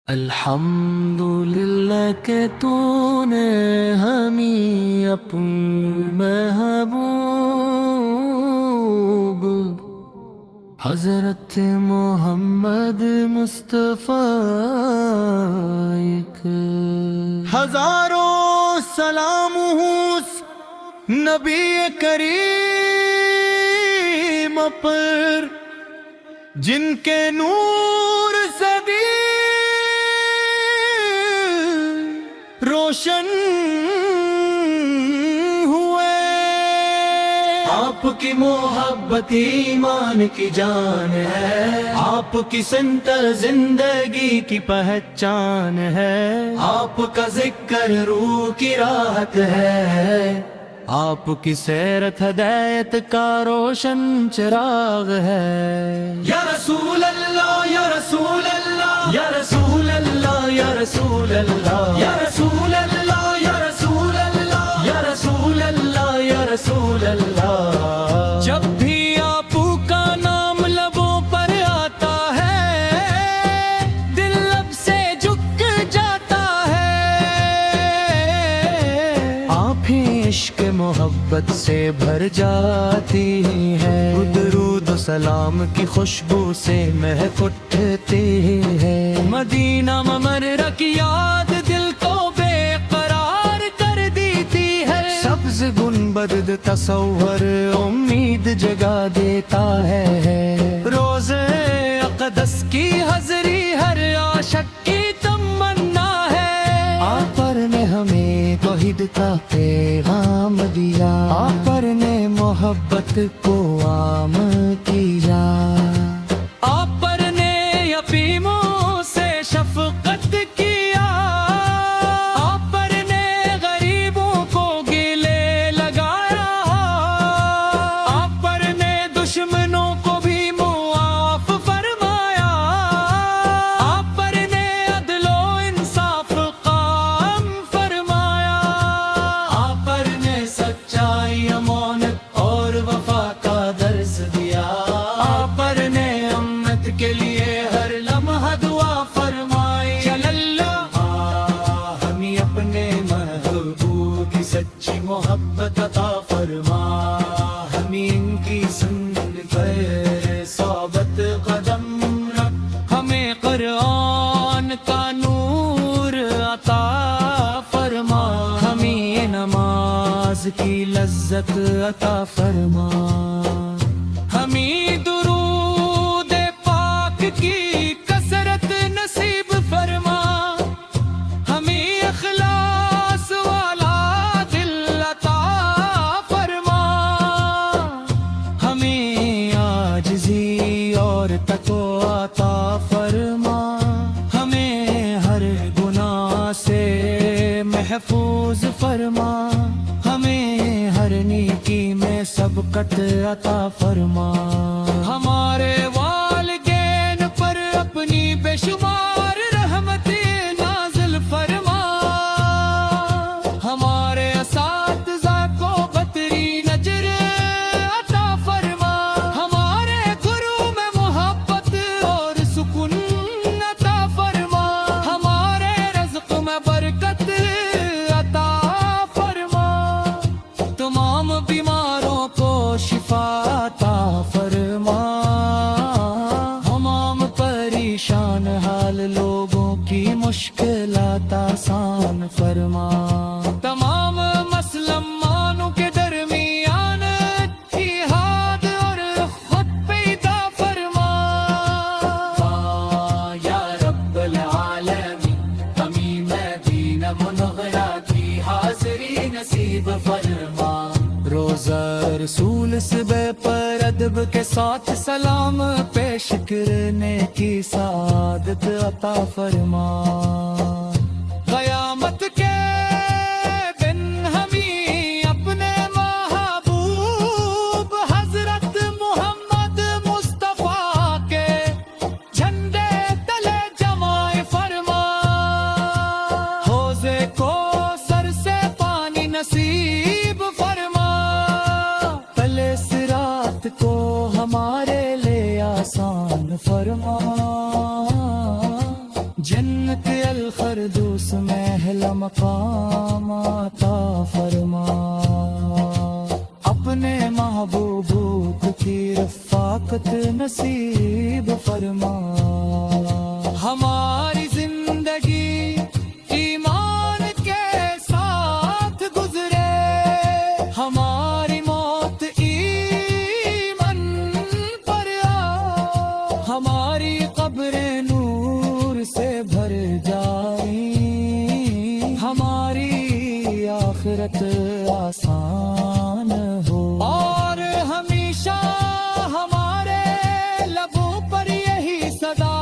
الحمدللہ کہ تو نے ہمیں اپنے محبوب حضرت محمد مصطفیٰ ہزاروں سلام اس نبی کریم پر جن کے نور سے روشن ہوئے۔ آپ کی محبت ایمان کی جان ہے، آپ کی سنت زندگی کی پہچان ہے، آپ کا ذکر روح کی راحت ہے، آپ کی سیرت ہدایت کا روشن چراغ ہے۔ یا رسول اللہ یا رسول اللہ یا رسول اللہ یا رسول اللہ یا رسول اللہ یا رسول اللہ یا رسول اللہ یا رسول اللہ۔ جب بھی آپ کا نام لبوں پر آتا ہے دل لب سے جھک جاتا ہے، آپ ہی عشق محبت سے بھر جاتی ہے، درود و سلام کی خوشبو سے مہک اٹھتی ہے، مدینہ ممرہ کی یاد دل کو بے قرار کر دیتی ہے، سبز گنبد تصور امید جگا دیتا ہے، روزے اقدس کی حضری ہر عاشق کی تمنا ہے، آپ پر نے ہمیں توحید کا پیغام دیا، آپ پر نے محبت کو عام کیا، آپ پر نے یتیموں سے شفقت کیا، آپ پر نے غریبوں کو گلے لگایا، آپ پر نے دشمنوں کو بھی معاف فرمایا، آپ پر نے عدل و انصاف قائم فرمایا، آپ پر نے سچائی امانت اور وفا کا درس دیا، آپ پر نے امت کے لیے ہر لمحہ دعا فرمائی۔ صلی اللہ ہمیں اپنے محبوب کی سچی محبت عطا فرما، ہمیں ان کی سنت پر ثابت قدم رکھ، ہمیں قرآن کا نور عطا فرما، ہمیں نماز کی لذت عطا فرما، ہمیں درود پاک کی کثرت نصیب فرما، ہمیں اخلاص والا دل عطا فرما، ہمیں عاجزی اور تقوی عطا فرما، ہمیں ہر گناہ سے محفوظ فرما، ہمیں ہر نیکی میں سبقت عطا فرما، ہمارے والدین پر اپنی بے شمار رحمتیں نازل فرما، ہمارے اساتذہ کو بہترین اجر عطا فرما، ہمارے گرو میں محبت اور سکون عطا فرما، ہمارے رزق میں برکت عطا فرما، تمام بیماروں کو شفا عطا فرما، تمام پریشان حال لوگوں کی مشکلات آسان فرما، تمام مسلمانوں کے درمیان اتحاد اور خود پیدا فرما، یا رب العالمین ہمیں مدینہ منورہ کی حاضری نصیب فرما، روزہ رسول صبح پر ادب کے ساتھ سلام پیش کرنے کی سعادت عطا فرما، قیامت کے دن ہمیں اپنے محبوب حضرت محمد مصطفیٰ کے جھنڈے تلے جمع فرما، حوض کو سر سے پانی نصیب فرما، پلے صراط کو ہمارے لیے آسان فرما، جن جنت الخردوس میں اہلا مقام عطا فرما، اپنے محبوب کی رفاقت نصیب فرما۔ ہماری زندگی ایمان کے ساتھ گزرے، ہماری موت ایمان پر آ، ہماری قبریں نور سے بھر جائیں، ہماری آخرت آسان ہو، اور ہمیشہ ہمارے لبوں پر یہی صدا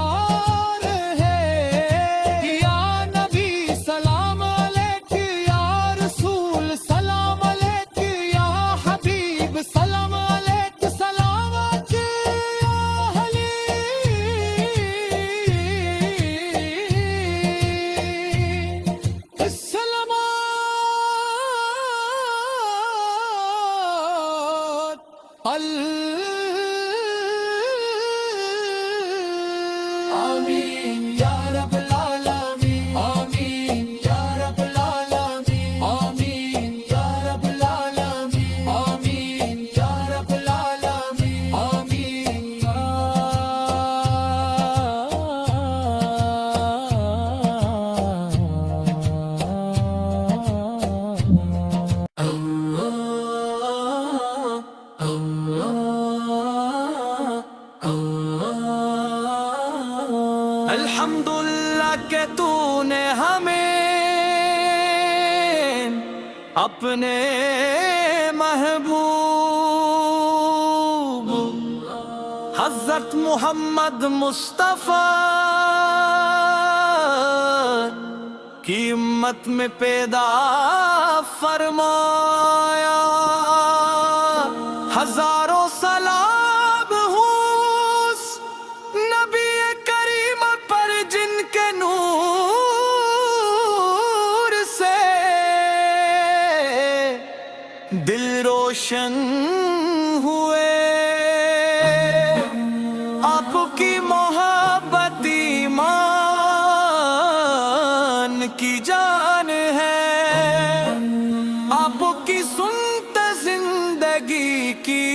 آمین یا رب العالمین، آمین یا رب العالمین، آمین یا رب العالمین، آمین یا رب العالمین، آمین الحمدللہ کہ تو نے ہمیں اپنے محبوب حضرت محمد مصطفیٰ کی امت میں پیدا فرمایا۔ ہزاروں سلام ہوں اس نبی کریم پر جن کے نور سے دل روشن ہوئے۔ آپ کی محبت ایمان کی جان ہے، آپ کی سنت زندگی کی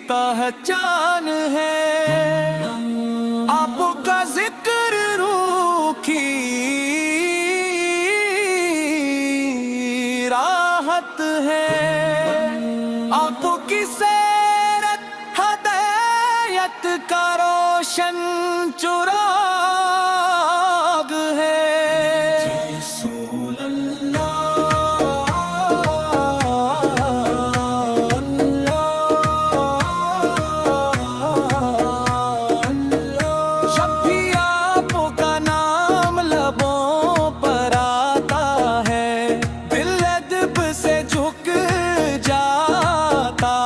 پہچان ہے، آپ کا ذکر روح کی راحت ہے، آپ کی سیرت ہدایت کا روشن چراغ ہے۔ رسول جب بھی آپ کا نام لبوں پر آتا ہے، دل ادب سے جھک جاتا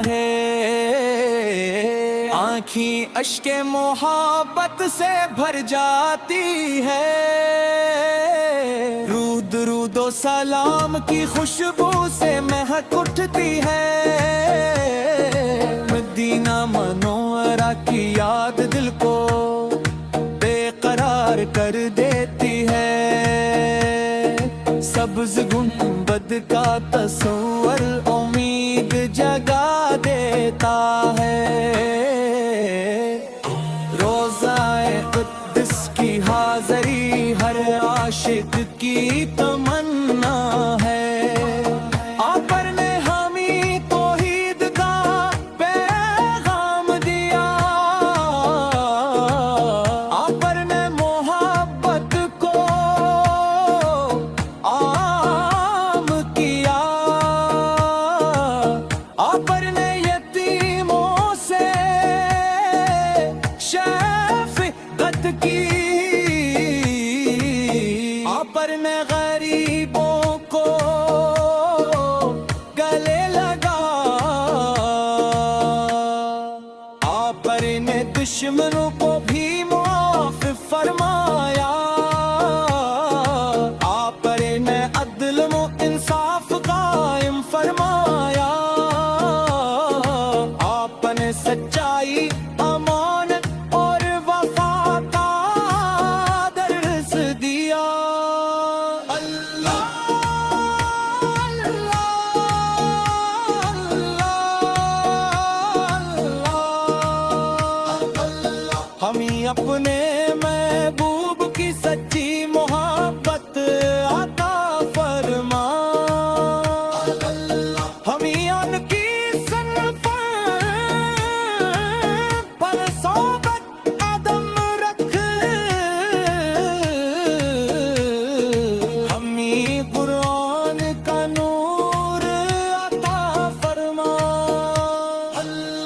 ہے، آنکھیں اشک محبت سے بھر جاتی ہے، روح درود و سلام کی خوشبو سے مہک اٹھتی ہے، مدینہ منورہ کی یاد دل کو بے قرار کر دیتی ہے، سبز گنبد کا تصور امید جگا دیتا ہے، روضہ قدس کی حاضری ہر عاشق کی تمنا ہے، آپ پر نے ہمیں توحید کا پیغام دیا، آپ پر نے محبت کو عام کیا، آپ پر نے یتیموں سے شفقت کی، آپ پر نے غریبوں کو گلے لگا، آپ پر نے دشمنوں کو بھی معاف فرمایا، آپ پر نے عدل و انصاف قائم فرمایا، آپ نے سچائی امانت اور وفا ہمیں اپنے محبوب کی سچی محبت عطا فرما ہمیں ان کی پر صحبت عدم رکھ ہمیں قرآن کا نور عطا فرما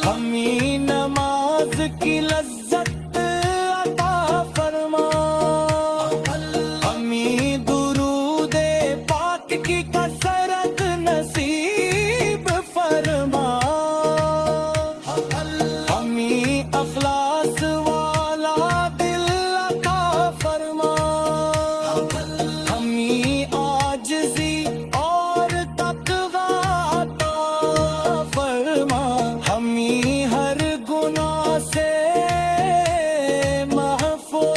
ہمیں نماز کی لذت عطا فرما ہمیں درود پاک کی کثرت نصیب فرما ہمیں اخلاص والا دل عطا فرما ہمیں عاجزی اور تقوی عطا فرما ہمیں ہر گناہ سے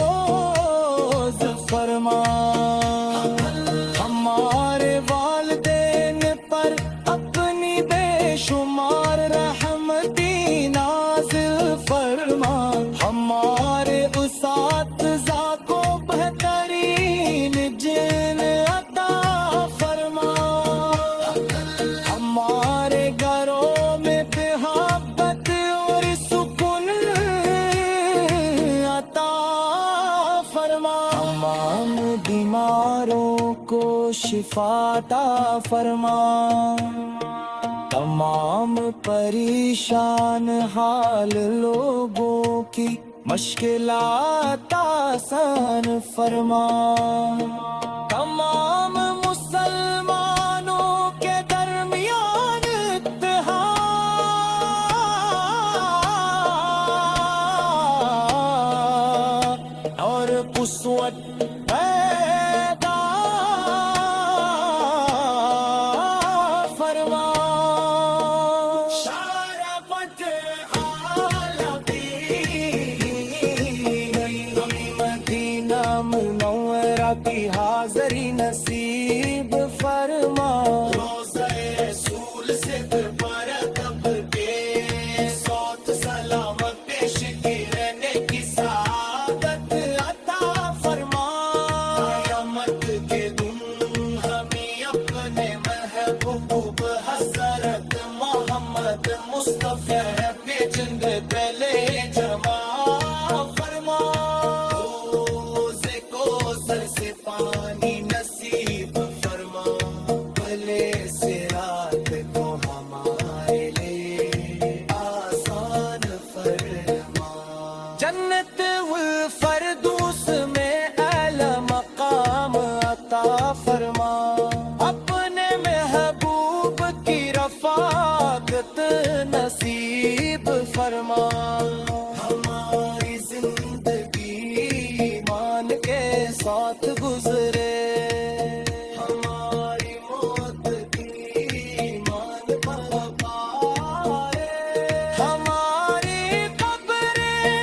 محفوظ فرما ہمارے والدین پر اپنی بے شمار رحمتی نازل فرما ہمارے اساتذہ کو بہترین جن عطا فرما ہمارے گھروں میں محبت اور سکون عطا فرما تمام بیماروں کو شفا عطا فرما تمام پریشان حال لوگوں کی مشکلات آسان فرما تمام مسلمانوں کے درمیان اتحاد اور قسوت پیدا فرما شرفت ہمیں مدینہ منورہ کی حاضری نصیب فرما روضہ رسول سے برکب کے صوت سلامت پیش کی رہنے کی سعادت عطا فرما قیامت کے دن ہمیں اپنے محبوب حضرت محمد مصطفیٰ پیچند پہلے جمع فرما روزے کو سر سے پانی نصیب فرما بھلے سے رات کو ہمارے لیے آسان فرما جنت الفردوس میں اعلی مقام عطا فرما اپنے محبوب کی رفاقت نصیب فرما ہماری زندگی ایمان کے ساتھ گزرے ہماری موت بھی ایمان پر پائے ہماری قبر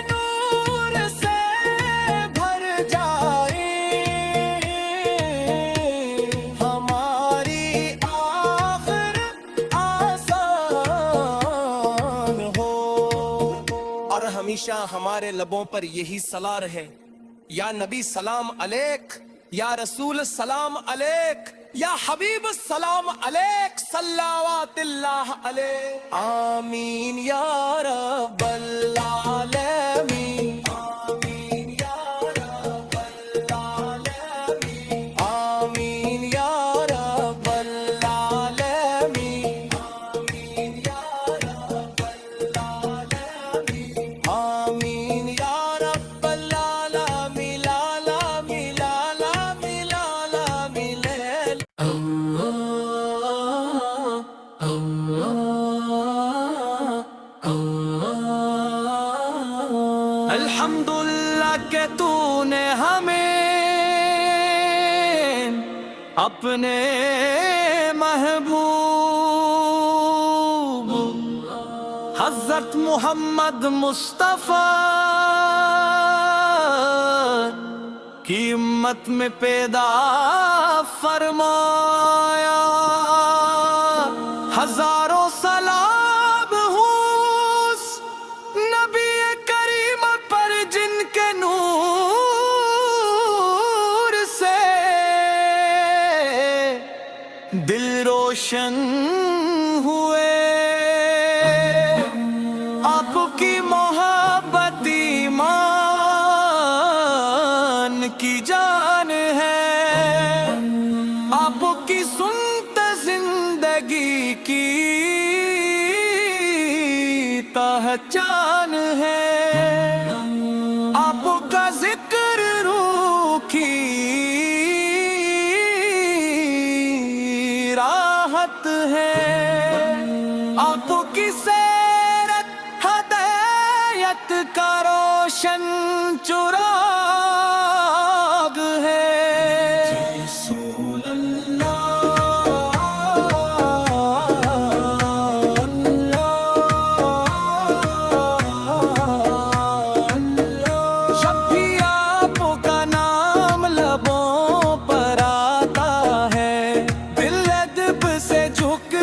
نور سے بھر جائے ہماری آخرت آسان ہو اور ہمیشہ ہمارے لبوں پر یہی صلاح رہے یا نبی سلام علیک یا رسول سلام علیک یا حبیب السلام علیک صلوات اللہ علیہ آمین یا رب العالمین آمین یا رب العالمین آمین یا رب العالمین آمین یا رب العالمین آمین یا رب العالمین العالمین العالمین العالمین الحمدللہ کہ تو نے ہمیں اپنے محبوب حضرت محمد مصطفیٰ کی امت میں پیدا فرمایا ہزاروں سلام ہوں اس نبی کریم پر جن روشن ہوئے آپ کی محبت ایمان کی جان ہے آپ کی سنت زندگی کی پہچان ہے آپ کا ذکر روح کی راحت ہے آپ کی سیرت ہدایت کا روشن چراغ ہے رسول جب بھی آپ کا نام لبوں پر آتا ہے دل ادب سے جھک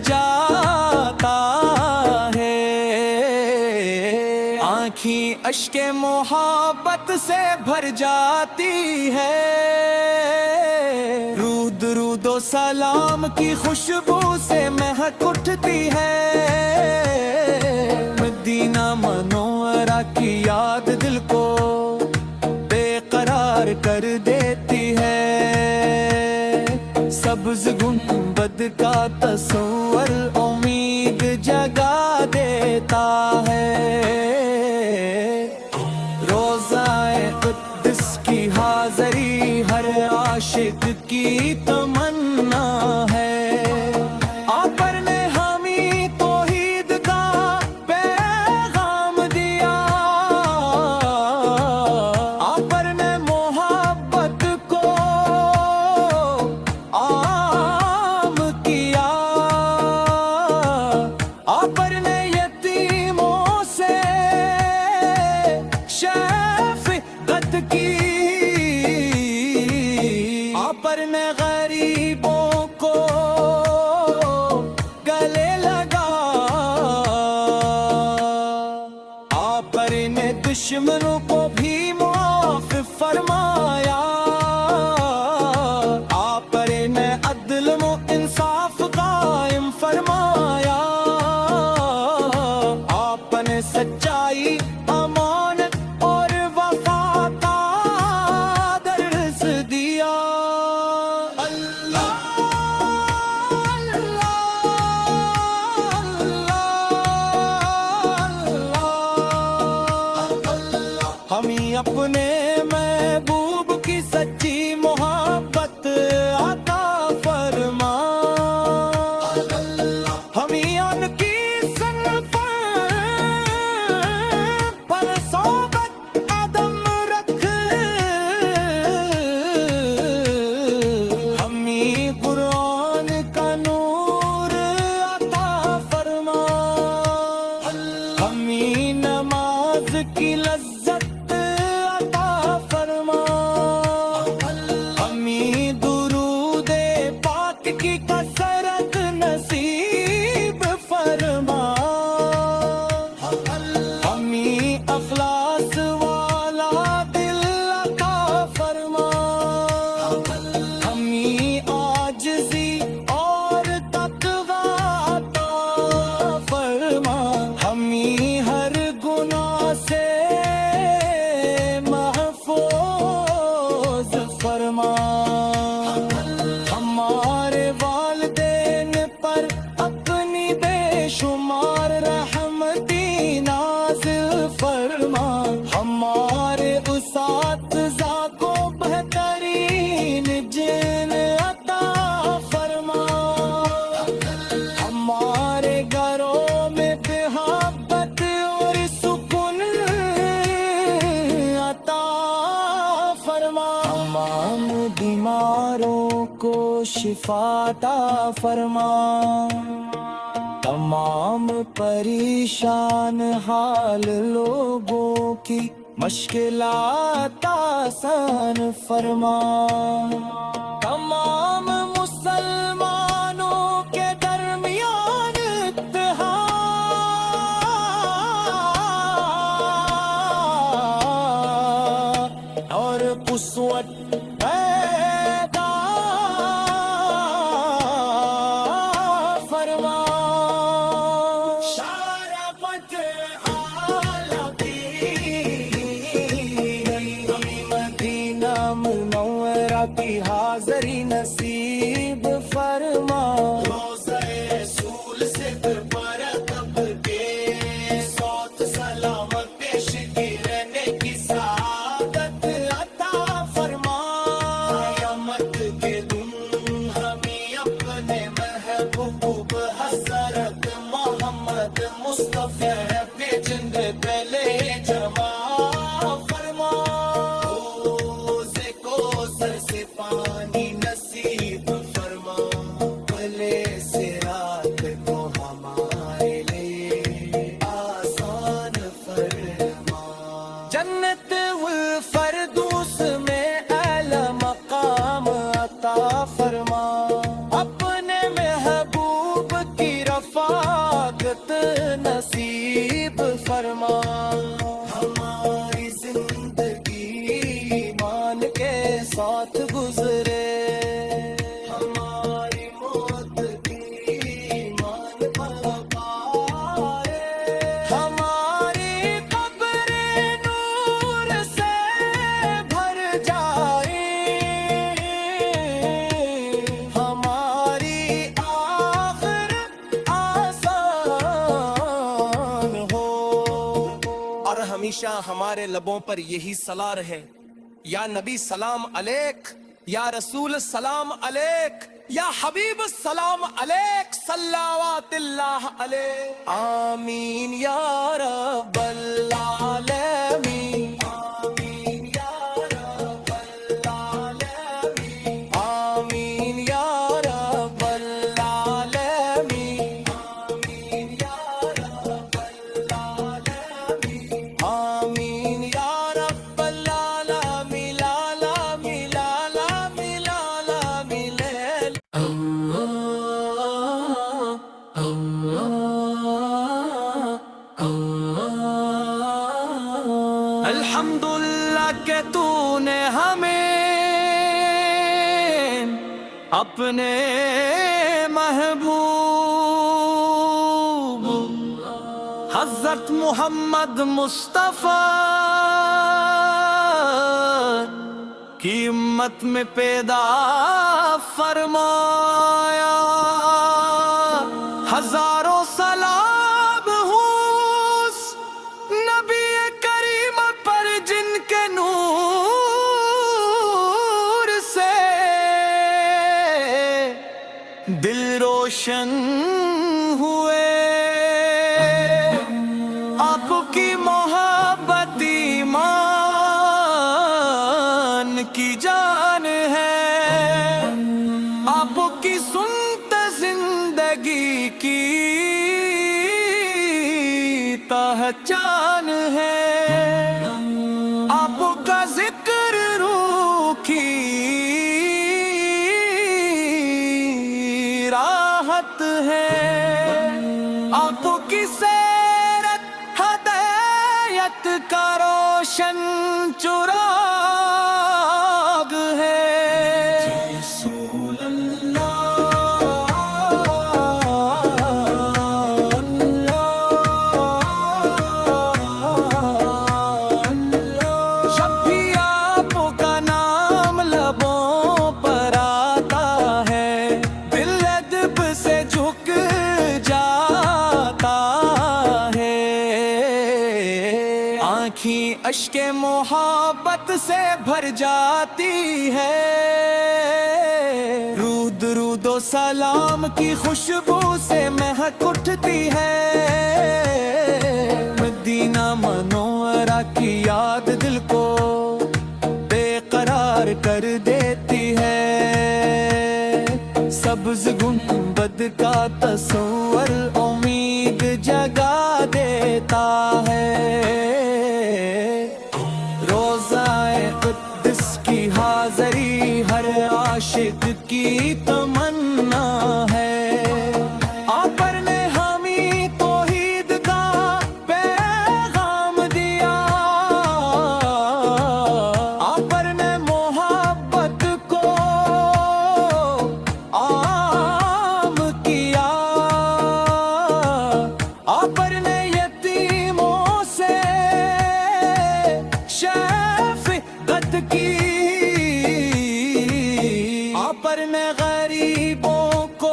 جاتا ہے آنکھیں اشک محبت سے بھر جاتی ہے روح درود و سلام کی خوشبو سے مہک اٹھتی ہے مدینہ منورہ کی یاد دل کو بے قرار کر دیتی ہے سبز گنبد کا تصور امید جگا دیتا ہے روضہ قدس کی حاضری ہر عاشق کی تمنا ہے آپ پر نے ہمیں توحید کا پیغام دیا آپ پر نے محبت کو عام کیا آپ پر نے یتیموں سے شفقت کی آپ پر نے غریبوں کو گلے لگا آپ پر نے دشمنوں کو بھی معاف فرمایا آپ پر نے عدل و انصاف قائم فرمایا آپ نے سچائی امانت اور وفا کا درس دیا اللہ ہمیں اپنے محبوب کی سچی محبت عطا فرما ہمیں ان کی صنف پر صحبت عدم رکھ ہمیں قرآن کا نور عطا فرما ہمیں نماز کی لذت عطا فرما ہمیں درود پاک کی کثرت نصیب فرما ہمیں اخلاص والا دل عطا فرما ہمیں عاجزی اور تقوی عطا فرما ہمیں ہر گناہ سے محفوظ فرما ہمارے والدین پر اپنی بے شمار رحمتی نازل فرما ہمارے اساتذہ کو بہترین جن عطا فرما ہمارے گھروں میں محبت اور سکون عطا فرما تمام بیماروں کو شفا عطا فرما تمام پریشان حال لوگوں کی مشکلات آسان فرما تمام مسلمانوں کے درمیان اتحاد اور قسوت پیدا الفردوس میں اعلی مقام عطا فرما، اپنے محبوب کی رفاقت نصیب فرما، ہماری زندگی ایمان کے ساتھ گزرے، ہماری موت بھی ایمان پر پائے، ہماری قبر نور سے بھر جائے، ہماری آخرت آسان ہو، اور ہمیشہ ہمارے لبوں پر یہی صلاح رہے، یا نبی سلام علیک، یا رسول سلام علیک، یا حبیب سلام علیک، صلوات اللہ علیک، آمین یا رب العالمین، آمین یا رب العالمین، آمین یا رب العالمین، آمین یا رب العالمین، آمین یا رب العالمین، العالمین، العالمین، العالمین۔ الحمدللہ کہ تو نے ہمیں اپنے محبوب حضرت محمد مصطفیٰ کی امت میں پیدا فرمایا، ہزاروں سلام ہوں اس نبی کریم پر جن کے نور سے دل روشن ہوئے، آپ کی محبت ایمان کی جان ہے، آپ کی سنت زندگی کی پہچان ہے، آپ کا ذکر روح کی راحت ہے، آپ کی سیرت ہدایت کا روشن چراغ ہے، رسول جب بھی آپ کا نام لبوں پر آتا ہے، دل ادب سے جھک جاتا ہے، آنکھیں اشک محبت سے بھر جاتی ہے، روح درود و سلام کی خوشبو سے مہک اٹھتی ہے، مدینہ منورہ کی یاد دل کو بے قرار کر دیتی ہے، سبز گنبد کا تصور امید جگا دیتا ہے، روضہ قدس کی حاضری ہر عاشق کی تمنا ہے، آپ پر نے ہمیں توحید کا پیغام دیا، آپ پر نے محبت کو عام کیا، آپ پر نے یتیموں سے شفقت کی، آپ پر نے غریبوں کو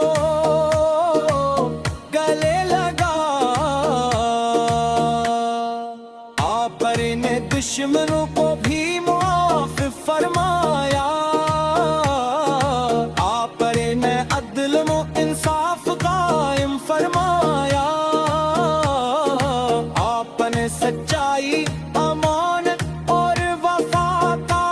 گلے لگا، آپ پر نے دشمنوں کو بھی معاف فرمایا، آپ پر نے عدل و انصاف قائم فرمایا، آپ نے سچائی امانت اور وفا کا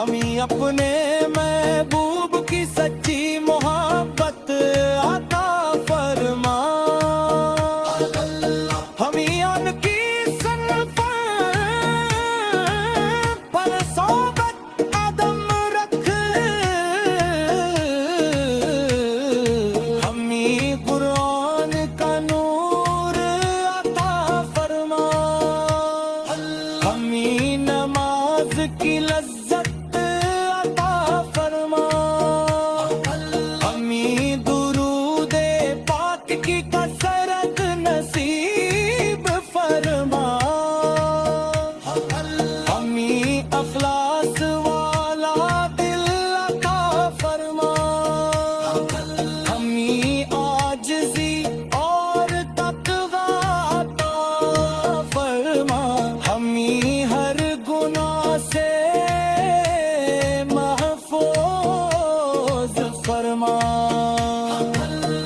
ہمیں اپنے محبوب کی سچی محبت عطا فرما ہمیں ان کی صنف پر صحبت عدم رکھ ہمیں قرآن کا نور عطا فرما ہمیں نماز کی لذت عطا فرما ہمیں درود پاک کی کثرت نصیب فرما ہمیں اخلاص والا دل عطا فرما ہمیں عاجزی اور تقوی عطا فرما ہمیں ہر گناہ سے محفوظ فرما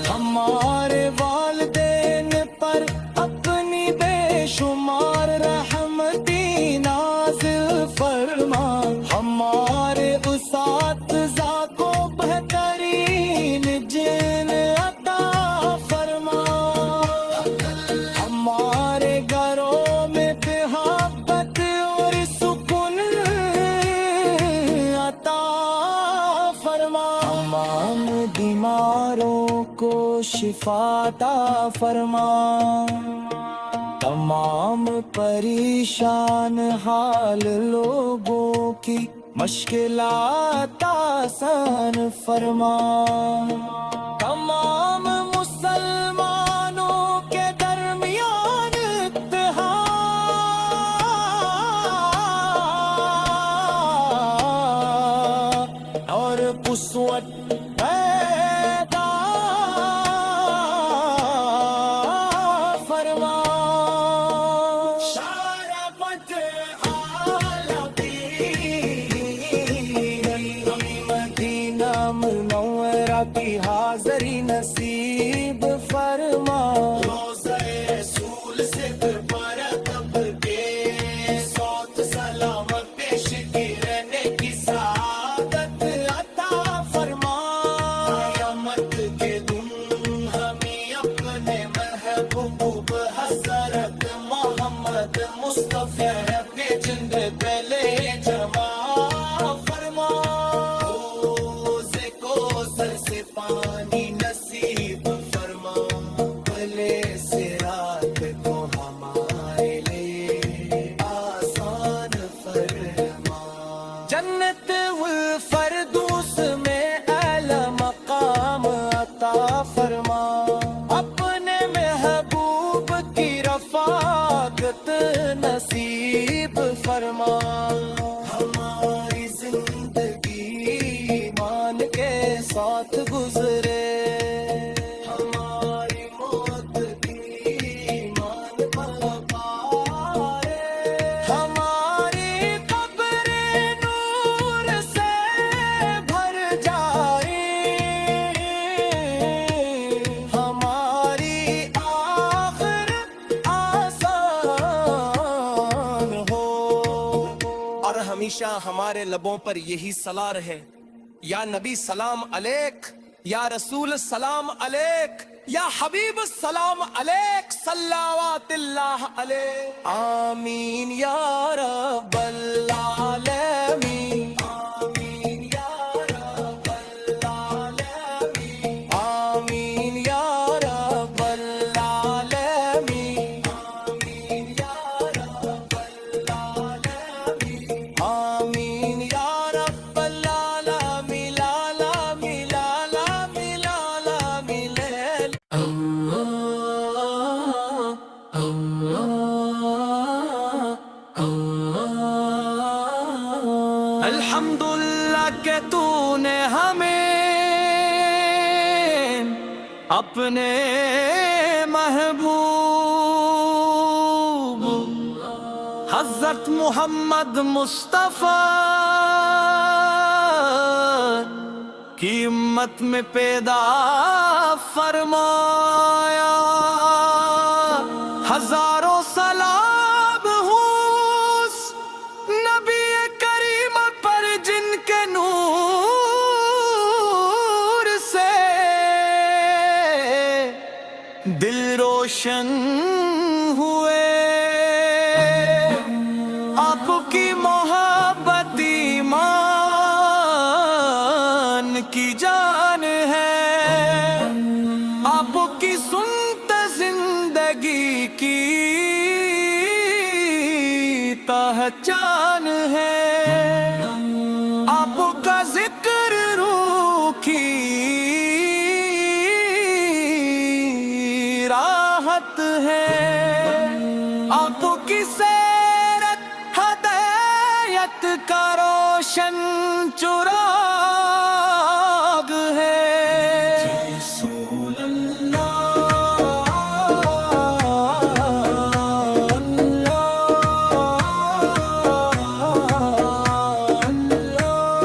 ہمارے والدین پر اپنی بے شمار رحمتی نازل فرما ہمارے اساتذہ کو بہترین جن عطا فرما ہمارے گھروں میں محبت اور سکون عطا فرما تمام بیماروں کو شفا عطا فرما تمام پریشان حال لوگوں کی مشکلات آسان فرما تمام مسلمانوں کے درمیان اتحاد اور قسوت پیدا فرما شرفت ہمیں مدینہ منورہ کی حاضری نصیب فرما روضہ رسول سے برتب کے صوت سلامت پیش گرنے کی سعادت عطا فرما قیامت کے دن ہمیں اپنے محبوب حضرت محمد مصطفیٰ کے جند پہلے جمع فرما روزے کو سر سے پانی نصیب فرما بھلے سے رات کو ہمارے لیے آسان فرما جنت الفردوس میں اعلی مقام عطا فرما اپنے محبوب کی رفاقت نصیب فرما ہماری زندگی ایمان کے ساتھ گزرے ہماری موت بھی ایمان پر پارے ہماری قبر نور سے بھر جائے ہماری آخرت آسان ہو اور ہمیشہ ہمارے لبوں پر یہی صلاح رہے یا نبی سلام علیک یا رسول سلام علیک یا حبیب السلام علیک صلوات اللہ علیہ آمین یا رب العالمین آمین یا رب العالمین آمین یا رب العالمین آمین یا رب العالمین آمین یا رب العالمین العالمین العالمین العالمین الحمدللہ کہ تو نے ہمیں اپنے محبوب حضرت محمد مصطفیٰ کی امت میں پیدا فرمایا ہزاروں سلام ہوں اس نبی کریم پر جن روشن ہوئے آپ کی محبت ایمان کی جان ہے آپ کی سنت زندگی کی پہچان ہے آپ کا ذکر روح کی راحت ہے آپ کی سیرت ہدایت کا روشن چراغ ہے رسول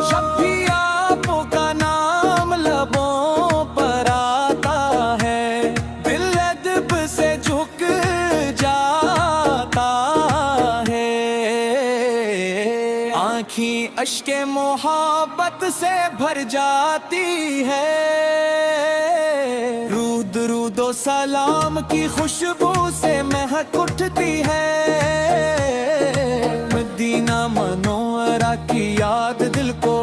جب بھی آپ کا نام لبوں پر آتا ہے دل ادب سے جھک جاتا ہے آنکھیں اشک محبت سے بھر جاتی ہے روح درود و سلام کی خوشبو سے مہک اٹھتی ہے مدینہ منورہ کی یاد دل کو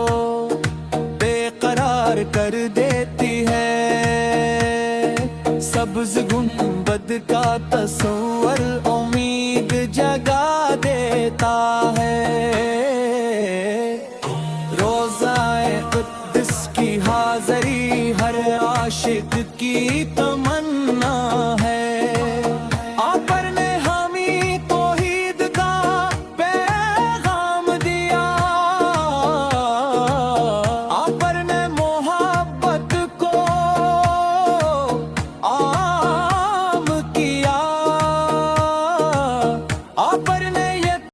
بے قرار کر دیتی ہے سبز گنبد کا تصور